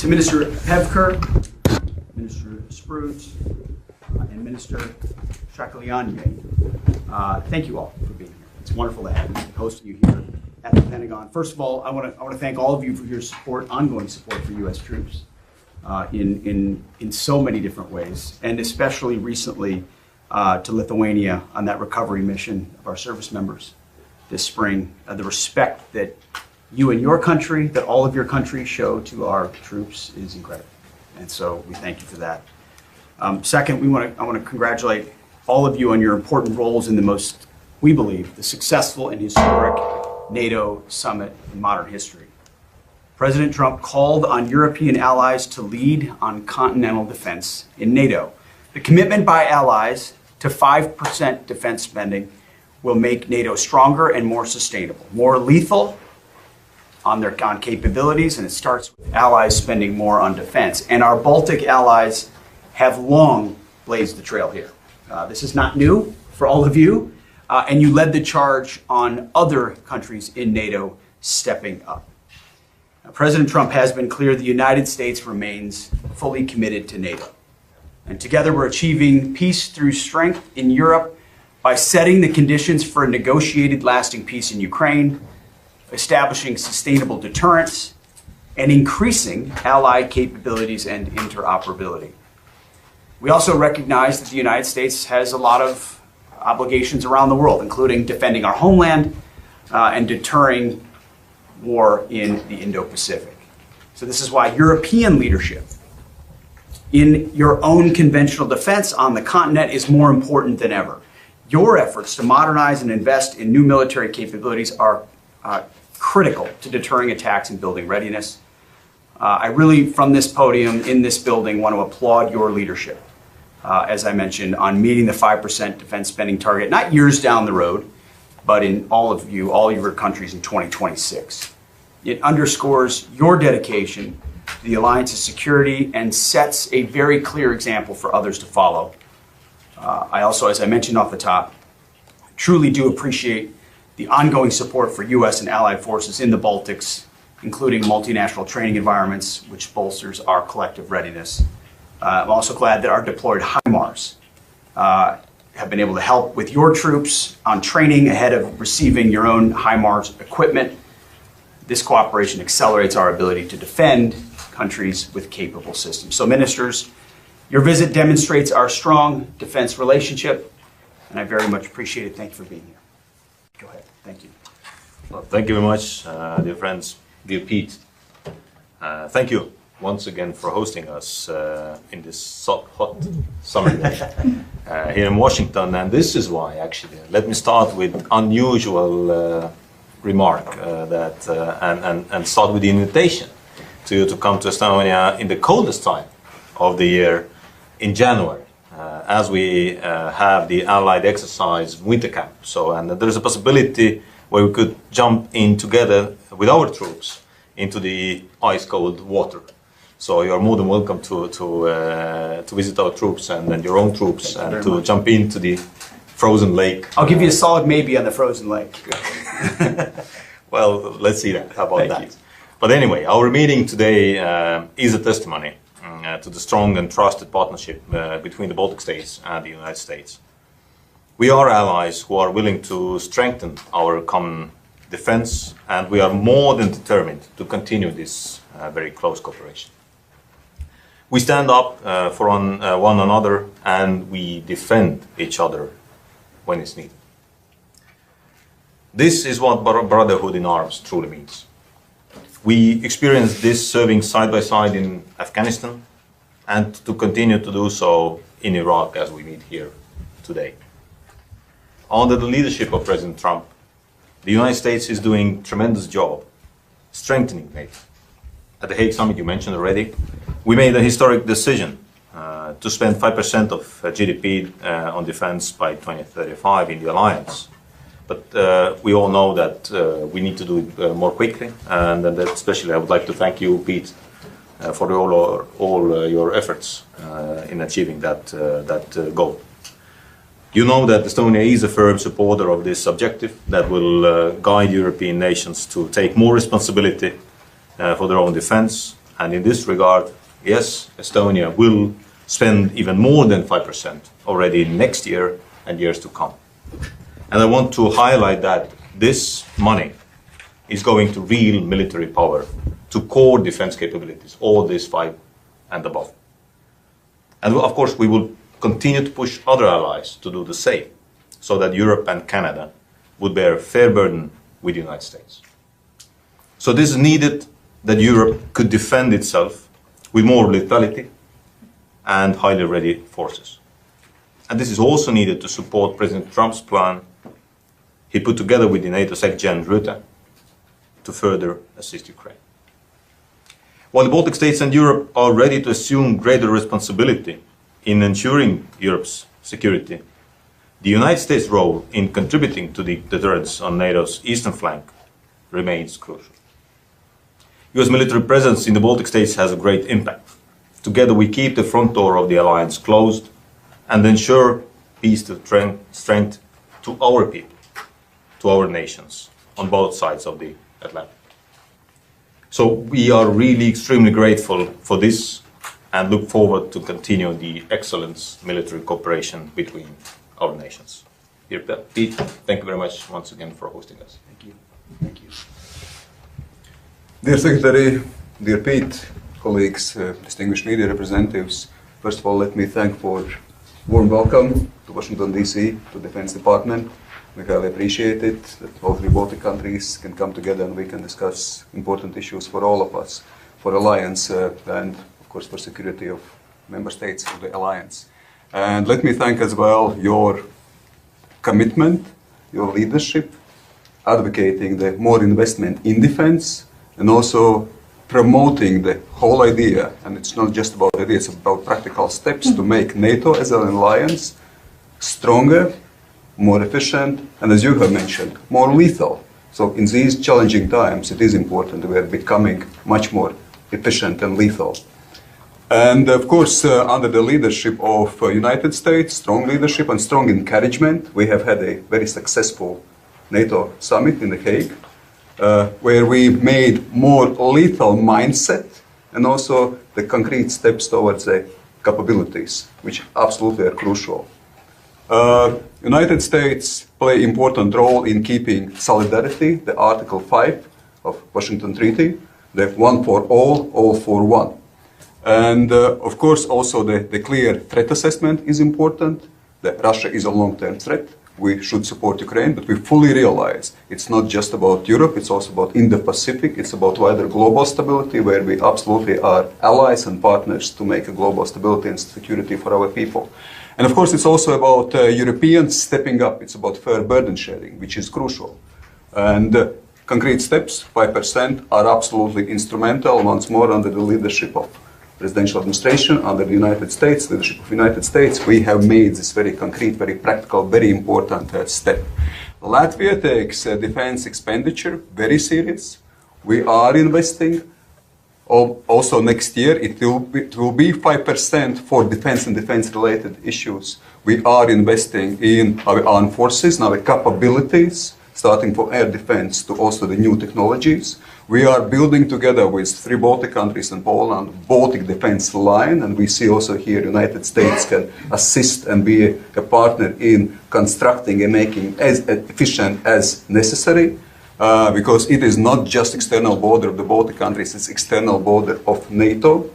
to Minister Pevker, Minister Sprute, and Minister Shakalianye. Thank you all for being here. It's wonderful to have you, hosting you here at the Pentagon. First of all, I want to thank all of you for your support, ongoing support for U.S. troops in so many different ways, and especially recently to Lithuania on that recovery mission of our service members this spring. The respect that you and your country, that all of your countries show to our troops is incredible. And so we thank you for that. Second, I want to congratulate all of you on your important roles in the most, we believe, the successful and historic NATO summit in modern history. President Trump called on European allies to lead on continental defense in NATO. The commitment by allies to 5% defense spending will make NATO stronger and more sustainable, more lethal on capabilities, and it starts with allies spending more on defense. And our Baltic allies have long blazed the trail here. This is not new for all of you, and you led the charge on other countries in NATO stepping up. President Trump has been clear the United States remains fully committed to NATO. And together we're achieving peace through strength in Europe by setting the conditions for a negotiated lasting peace in Ukraine, establishing sustainable deterrence, and increasing allied capabilities and interoperability. We also recognize that the United States has a lot of obligations around the world, including defending our homeland and deterring war in the Indo-Pacific. So this is why European leadership in your own conventional defense on the continent is more important than ever. Your efforts to modernize and invest in new military capabilities are critical to deterring attacks and building readiness. I really, from this podium in this building, want to applaud your leadership, as I mentioned, on meeting the 5% defense spending target, not years down the road, but in all your countries in 2026. It underscores your dedication to the alliance's security and sets a very clear example for others to follow. I also, as I mentioned off the top, truly do appreciate the ongoing support for U.S. and allied forces in the Baltics, including multinational training environments, which bolsters our collective readiness. I'm also glad that our deployed HIMARS have been able to help with your troops on training ahead of receiving your own HIMARS equipment. This cooperation accelerates our ability to defend countries with capable systems. So, ministers, your visit demonstrates our strong defense relationship, and I very much appreciate it. Thank you for being here. Go ahead. Thank you. Well, thank you very much, dear friends, dear Pete. Thank you once again for hosting us in this hot summer day here in Washington. And this is why, actually, let me start with unusual remark and start with the invitation to you to come to Estonia in the coldest time of the year in January. As we have the Allied exercise winter camp. And there's a possibility where we could jump in together with our troops into the ice cold water. So you're more than welcome to visit our troops and your own troops and to jump into the frozen lake. I'll give you a solid maybe on the frozen lake. Well, let's see that. How about that? But anyway, our meeting today is a testimony to the strong and trusted partnership between the Baltic states and the United States. We are allies who are willing to strengthen our common defense, and we are more than determined to continue this very close cooperation. We stand up for one another, and we defend each other when it's needed. This is what brotherhood in arms truly means. We experienced this serving side by side in Afghanistan, and to continue to do so in Iraq as we meet here today. Under the leadership of President Trump, the United States is doing a tremendous job strengthening NATO. At the Hague Summit you mentioned already, we made a historic decision to spend 5% of GDP on defense by 2035 in the alliance. But we all know that we need to do it more quickly, and that especially I would like to thank you, Pete, for all your efforts in achieving that goal. You know that Estonia is a firm supporter of this objective that will guide European nations to take more responsibility for their own defense And in this regard, yes, Estonia will spend even more than 5% already next year and years to come. And I want to highlight that this money is going to real military power, to core defense capabilities, all these 5 and above. And of course, we will continue to push other allies to do the same, so that Europe and Canada would bear a fair burden with the United States. So this is needed that Europe could defend itself with more lethality and highly ready forces. And this is also needed to support President Trump's plan he put together with the NATO Secretary General Rutte to further assist Ukraine. While the Baltic states and Europe are ready to assume greater responsibility in ensuring Europe's security, the United States' role in contributing to the deterrence on NATO's eastern flank remains crucial. US military presence in the Baltic states has a great impact. Together we keep the front door of the alliance closed and ensure peace to strength to our people, to our nations on both sides of the Atlantic. So we are really extremely grateful for this and look forward to continue the excellent military cooperation between our nations. Dear Pete, thank you very much once again for hosting us. Thank you. Thank you. Dear Secretary, dear Pete, colleagues, distinguished media representatives, first of all, let me thank for warm welcome to Washington, D.C., to the Defense Department. We highly appreciate it that all 3 Baltic countries can come together and we can discuss important issues for all of us, for alliance and, of course, for security of member states of the alliance. And let me thank as well your commitment, your leadership, advocating the more investment in defense and also promoting the whole idea, and it's not just about ideas, it's about practical steps to make NATO as an alliance stronger, more efficient, and as you have mentioned, more lethal. So in these challenging times, it is important that we are becoming much more efficient and lethal. And of course, under the leadership of United States, strong leadership and strong encouragement, we have had a very successful NATO summit in The Hague, where we made more lethal mindset and also the concrete steps towards the capabilities, which absolutely are crucial. United States play important role in keeping solidarity, the Article 5 of Washington Treaty, the one for all for one. And of course also the clear threat assessment is important, that Russia is a long-term threat. We should support Ukraine, but we fully realize it's not just about Europe, it's also about Indo-Pacific, it's about wider global stability, where we absolutely are allies and partners to make a global stability and security for our people. And of course, it's also about Europeans stepping up. It's about fair burden sharing, which is crucial. And concrete steps, 5%, are absolutely instrumental, once more under the leadership of presidential administration, under the United States, leadership of the United States, we have made this very concrete, very practical, very important step. Latvia takes defense expenditure very serious. We are investing. Also next year, it will be 5% for defense and defense-related issues. We are investing in our armed forces and our capabilities, starting from air defense to also the new technologies. We are building together with 3 Baltic countries and Poland, Baltic Defense Line, and we see also here United States can assist and be a partner in constructing and making as efficient as necessary, because it is not just external border of the Baltic countries, it's external border of NATO.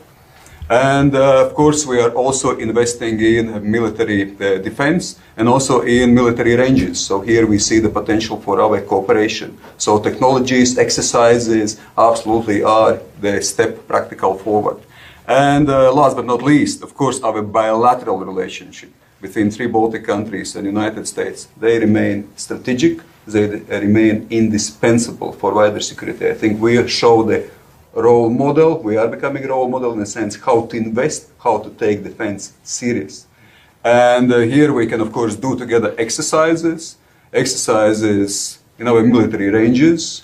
And of course, we are also investing in military defense and also in military ranges. So here we see the potential for our cooperation. So technologies, exercises absolutely are the step practical forward. And last but not least, of course, our bilateral relationship between 3 Baltic countries and United States. They remain strategic, they remain indispensable for wider security. I think we show the role model, we are becoming a role model in the sense how to invest, how to take defense serious. And here we can of course do together exercises in our military ranges.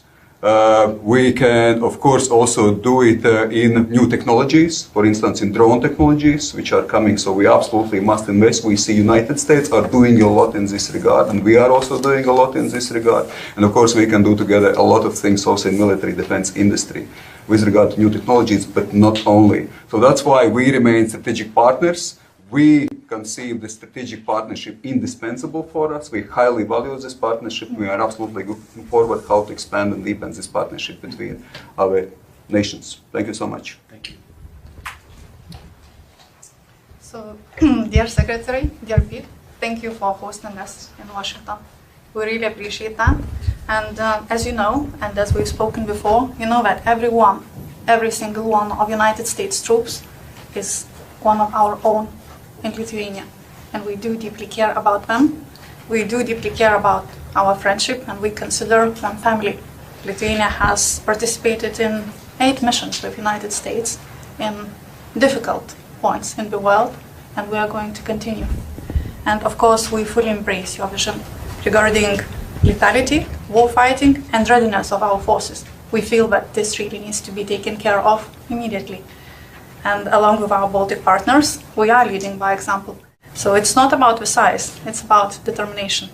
We can of course also do it in new technologies, for instance in drone technologies which are coming, so we absolutely must invest. We see United States are doing a lot in this regard and we are also doing a lot in this regard. And of course we can do together a lot of things also in military defense industry. with regard to new technologies, but not only. So that's why we remain strategic partners. We conceive the strategic partnership indispensable for us. We highly value this partnership. We are absolutely looking forward how to expand and deepen this partnership between our nations. Thank you so much. Thank you. So, dear Secretary, dear Pete, thank you for hosting us in Washington. We really appreciate that. And as you know, and as we've spoken before, you know that every single one of United States troops is one of our own in Lithuania. And we do deeply care about them. We do deeply care about our friendship, and we consider them family. Lithuania has participated in 8 missions with the United States in difficult points in the world, and we are going to continue. And of course, we fully embrace your vision regarding lethality, warfighting, and readiness of our forces. We feel that this really needs to be taken care of immediately. And along with our Baltic partners, we are leading by example. So it's not about the size, it's about determination.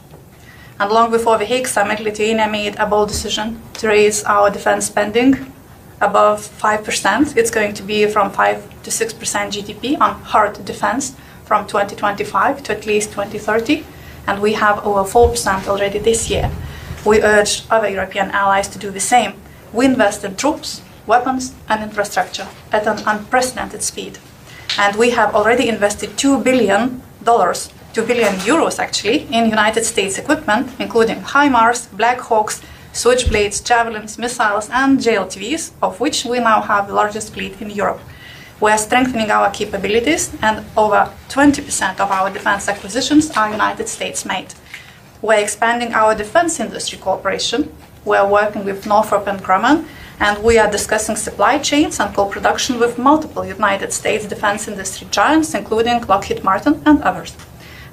And long before the Hague summit, Lithuania made a bold decision to raise our defense spending above 5%. It's going to be from 5 to 6% GDP on hard defense from 2025 to at least 2030. And we have over 4% already this year. We urge other European allies to do the same. We invest in troops, weapons, and infrastructure at an unprecedented speed. And we have already invested $2 billion, €2 billion actually, in United States equipment, including HIMARS, Black Hawks, Switchblades, Javelins, missiles, and JLTVs, of which we now have the largest fleet in Europe. We are strengthening our capabilities, and over 20% of our defense acquisitions are United States made. We are expanding our defense industry cooperation. We are working with Northrop and Grumman, and we are discussing supply chains and co-production with multiple United States defense industry giants, including Lockheed Martin and others.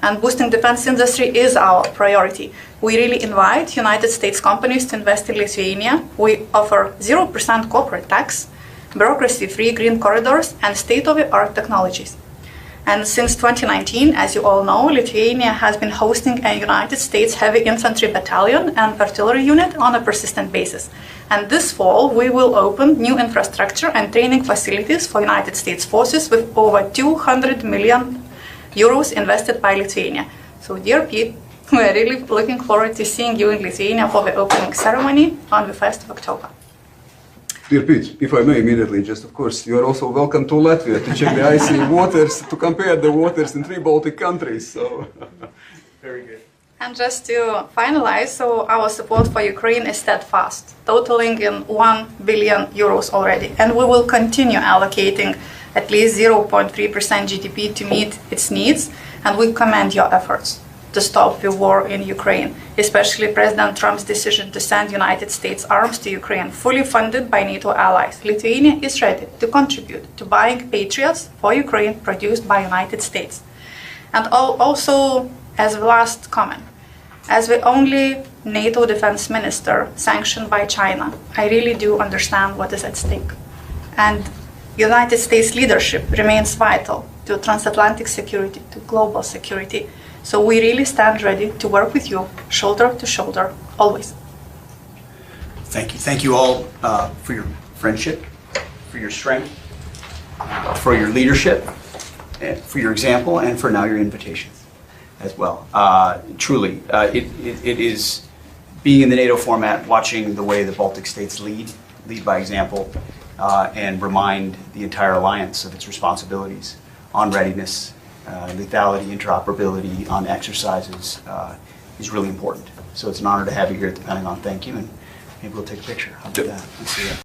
And boosting defense industry is our priority. We really invite United States companies to invest in Lithuania. We offer 0% corporate tax, bureaucracy-free green corridors, and state-of-the-art technologies. And since 2019, as you all know, Lithuania has been hosting a United States heavy infantry battalion and artillery unit on a persistent basis. And this fall, we will open new infrastructure and training facilities for United States forces with over 200 million euros invested by Lithuania. So, dear Pete, we are really looking forward to seeing you in Lithuania for the opening ceremony on the 1st of October. Dear Pete, if I may immediately, just of course, you are also welcome to Latvia to check the icy waters, to compare the waters in 3 Baltic countries. So, Very good. And just to finalize, so our support for Ukraine is steadfast, totaling in 1 billion euros already. And we will continue allocating at least 0.3% GDP to meet its needs. And we commend your efforts to stop the war in Ukraine, especially President Trump's decision to send United States arms to Ukraine, fully funded by NATO allies. Lithuania is ready to contribute to buying Patriots for Ukraine produced by United States. And also, as the last comment, as the only NATO defense minister sanctioned by China, I really do understand what is at stake. And United States leadership remains vital to transatlantic security, to global security. So we really stand ready to work with you, shoulder to shoulder, always. Thank you. Thank you all for your friendship, for your strength, for your leadership, for your example, and for now your invitation as well. Truly, it is being in the NATO format, watching the way the Baltic states lead by example, and remind the entire alliance of its responsibilities on readiness, lethality, interoperability, on exercises is really important. So it's an honor to have you here at the Pentagon. Thank you, and maybe we'll take a picture. How about that? Let's see that.